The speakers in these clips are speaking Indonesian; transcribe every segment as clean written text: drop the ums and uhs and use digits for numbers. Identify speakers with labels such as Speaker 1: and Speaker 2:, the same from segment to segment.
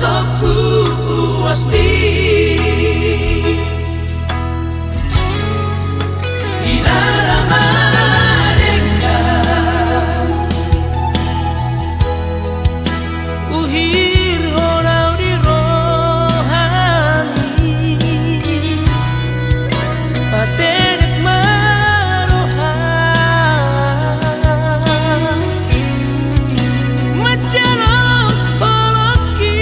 Speaker 1: sok puas mi Ilaramariga Uhir horau di rohani Patenek marohan Macano poloki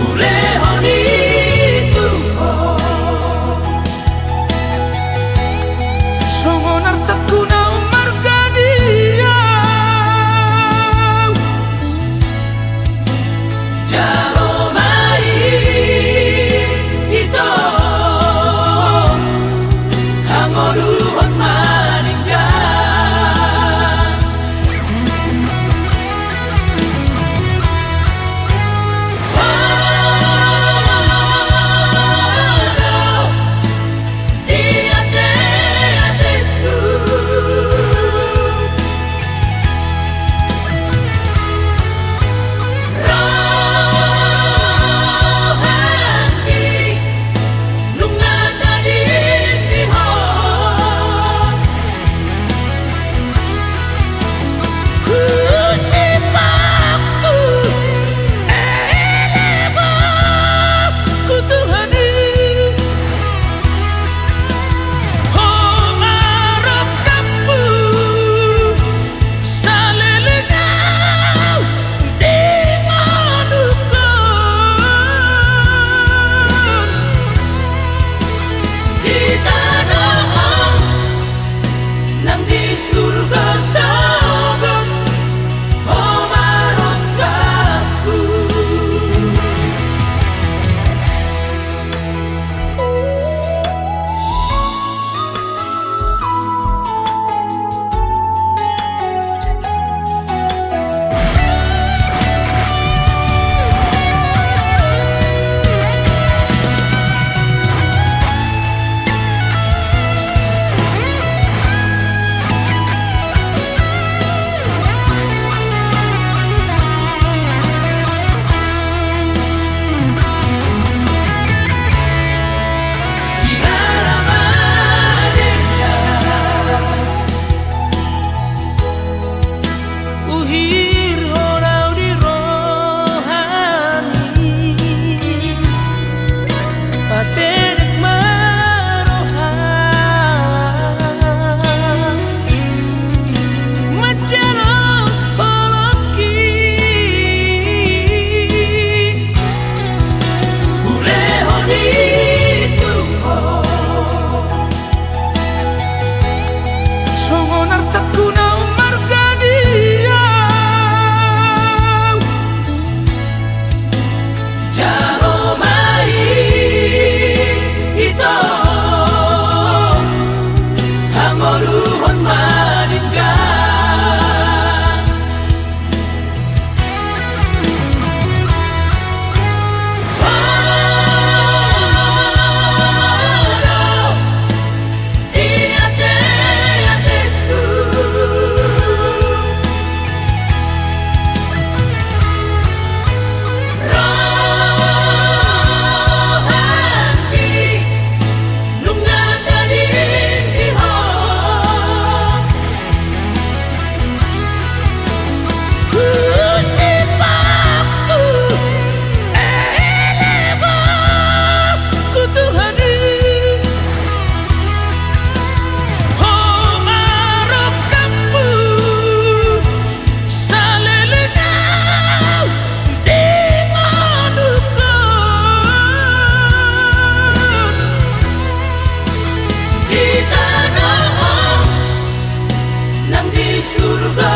Speaker 1: Ulehoni tuho Songonar tekuna margadia Jalo mai ito Hangoruhon maninggan Walau tiade-adeku Rohani nungada di tihon Kusipaku elebo kutuhani Ho arap kamu salelengau di manukon Di tanah nang di surga sogon Ho marot kaku Uhir horau di rohani Patenek marohan Macano poloki Ulehoni tuho Songonar tekuna margadia Jalo mai ito Hangoruhon maninggan Walau tiade-adeku Rohani nungada di tihon Kusipaku elebo kutuhani Ho arap kamu salelengau di manukon Di tanah nang di surga